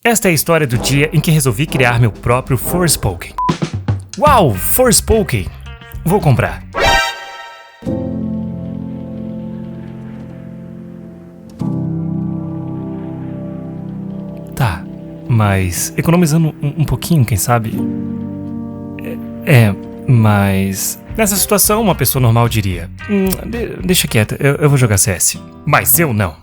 Esta é a história do dia em que resolvi criar meu próprio Forspoken. Uau, Forspoken! Vou comprar. Tá, mas economizando um pouquinho, quem sabe? Mas... Nessa situação, uma pessoa normal diria: deixa quieta, eu vou jogar CS. Mas eu não.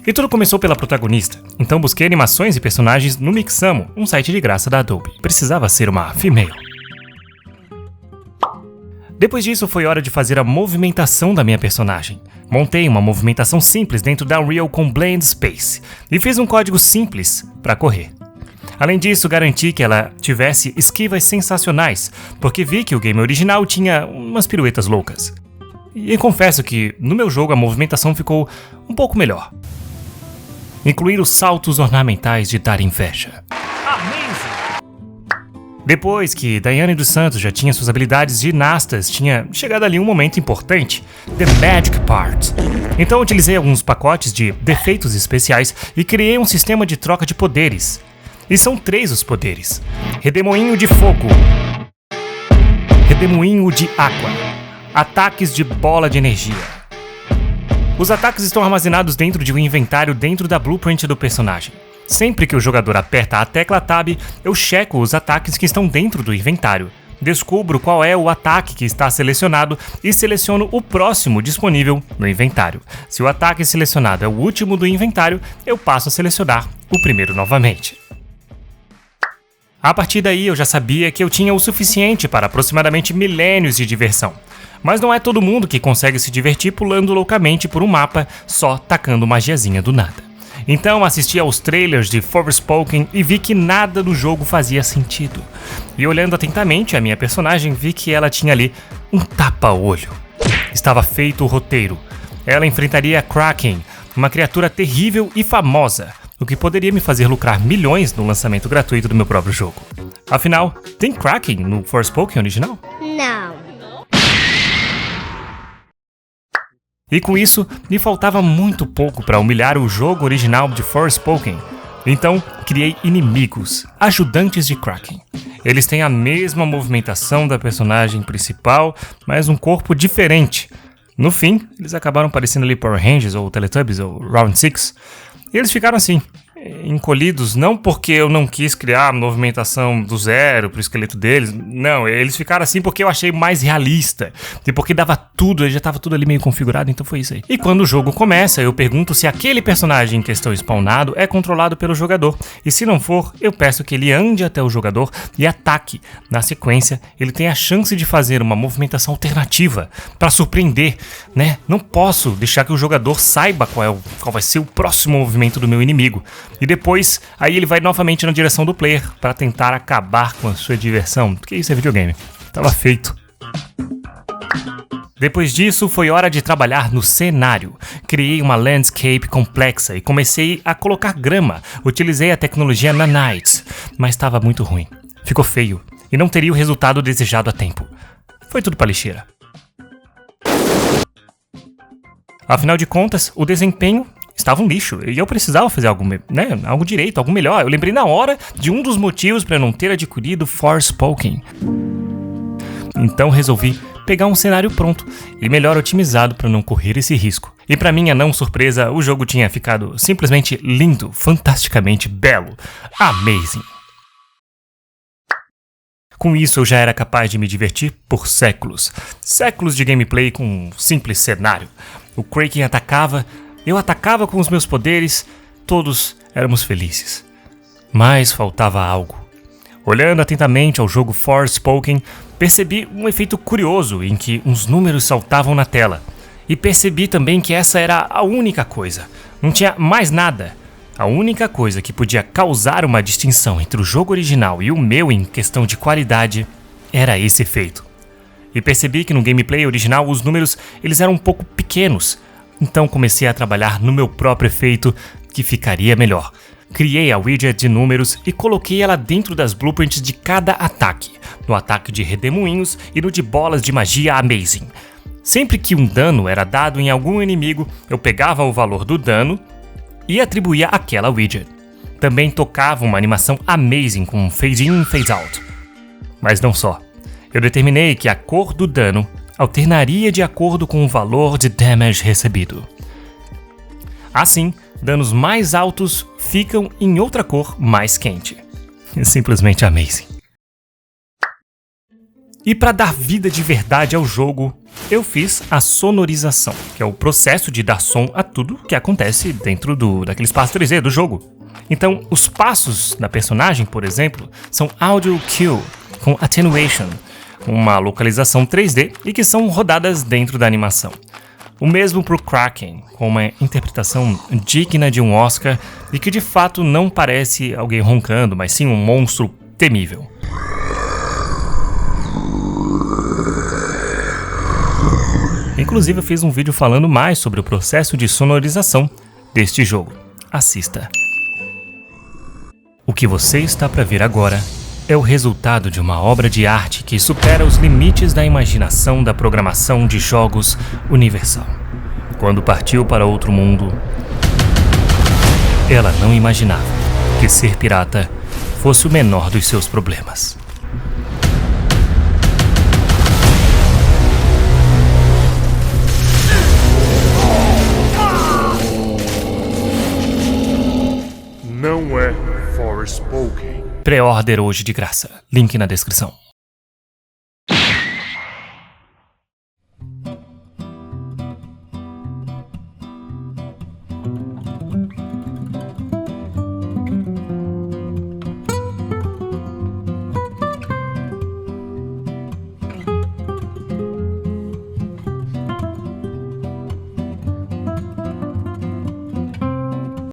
E tudo começou pela protagonista, então busquei animações e personagens no Mixamo, um site de graça da Adobe. Precisava ser uma female. Depois disso, foi hora de fazer a movimentação da minha personagem. Montei uma movimentação simples dentro da Unreal com Blend Space e fiz um código simples para correr. Além disso, garanti que ela tivesse esquivas sensacionais, porque vi que o game original tinha umas piruetas loucas. E confesso que no meu jogo a movimentação ficou um pouco melhor. Incluir os saltos ornamentais de dar inveja. Depois que Daiane dos Santos já tinha suas habilidades ginastas, tinha chegado ali um momento importante, The Magic Part. Então utilizei alguns pacotes de defeitos especiais e criei um sistema de troca de poderes. E são 3 os poderes: Redemoinho de Fogo, Redemoinho de Água, ataques de bola de energia. Os ataques estão armazenados dentro de um inventário dentro da blueprint do personagem. Sempre que o jogador aperta a tecla Tab, eu checo os ataques que estão dentro do inventário. Descubro qual é o ataque que está selecionado e seleciono o próximo disponível no inventário. Se o ataque selecionado é o último do inventário, eu passo a selecionar o primeiro novamente. A partir daí eu já sabia que eu tinha o suficiente para aproximadamente milênios de diversão. Mas não é todo mundo que consegue se divertir pulando loucamente por um mapa só tacando magiazinha do nada. Então assisti aos trailers de Forspoken e vi que nada do jogo fazia sentido. E olhando atentamente a minha personagem, vi que ela tinha ali um tapa-olho. Estava feito o roteiro. Ela enfrentaria Kraken, uma criatura terrível e famosa, o que poderia me fazer lucrar milhões no lançamento gratuito do meu próprio jogo. Afinal, tem Kraken no Forspoken original? Não. E com isso, me faltava muito pouco para humilhar o jogo original de Forspoken. Então, criei inimigos, ajudantes de Kraken. Eles têm a mesma movimentação da personagem principal, mas um corpo diferente. No fim, eles acabaram parecendo ali Power Rangers ou Teletubbies ou Round 6. E eles ficaram assim, encolhidos, não porque eu não quis criar a movimentação do zero pro esqueleto deles, não, eles ficaram assim porque eu achei mais realista, e porque dava tudo, já tava tudo ali meio configurado, então foi isso aí. E quando o jogo começa, eu pergunto se aquele personagem em questão spawnado é controlado pelo jogador, e se não for, eu peço que ele ande até o jogador e ataque. Na sequência, ele tem a chance de fazer uma movimentação alternativa para surpreender, né? Não posso deixar que o jogador saiba qual vai ser o próximo movimento do meu inimigo. E depois, aí ele vai novamente na direção do player para tentar acabar com a sua diversão, porque isso é videogame. Tava feito. Depois disso, foi hora de trabalhar no cenário. Criei uma landscape complexa e comecei a colocar grama. Utilizei a tecnologia Nanite, mas estava muito ruim. Ficou feio e não teria o resultado desejado a tempo. Foi tudo pra lixeira. Afinal de contas, o desempenho estava um lixo e eu precisava fazer algo direito, algo melhor. Eu lembrei na hora de um dos motivos para não ter adquirido Forspoken. Então resolvi pegar um cenário pronto e melhor otimizado para não correr esse risco. E para minha não surpresa, o jogo tinha ficado simplesmente lindo, fantasticamente belo, amazing. Com isso eu já era capaz de me divertir por séculos. Séculos de gameplay com um simples cenário. O Kraken atacava, eu atacava com os meus poderes, todos éramos felizes. Mas faltava algo. Olhando atentamente ao jogo Forspoken, percebi um efeito curioso em que uns números saltavam na tela. E percebi também que essa era a única coisa. Não tinha mais nada. A única coisa que podia causar uma distinção entre o jogo original e o meu em questão de qualidade era esse efeito. E percebi que no gameplay original os números eles eram um pouco pequenos. Então comecei a trabalhar no meu próprio efeito que ficaria melhor. Criei a widget de números e coloquei ela dentro das blueprints de cada ataque. No ataque de redemoinhos e no de bolas de magia amazing. Sempre que um dano era dado em algum inimigo, eu pegava o valor do dano e atribuía aquela widget. Também tocava uma animação amazing com fade in e fade out. Mas não só. Eu determinei que a cor do dano alternaria de acordo com o valor de damage recebido. Assim, danos mais altos ficam em outra cor mais quente. Simplesmente amazing. E para dar vida de verdade ao jogo, eu fiz a sonorização, que é o processo de dar som a tudo que acontece dentro daquele espaço 3D do jogo. Então, os passos da personagem, por exemplo, são audio cue, com attenuation, uma localização 3D e que são rodadas dentro da animação. O mesmo para o Kraken, com uma interpretação digna de um Oscar e que de fato não parece alguém roncando, mas sim um monstro temível. Inclusive eu fiz um vídeo falando mais sobre o processo de sonorização deste jogo. Assista. O que você está para ver agora é o resultado de uma obra de arte que supera os limites da imaginação da programação de jogos Universal. Quando partiu para outro mundo, ela não imaginava que ser pirata fosse o menor dos seus problemas. Não é Forspoken. Pré-order hoje de graça. Link na descrição.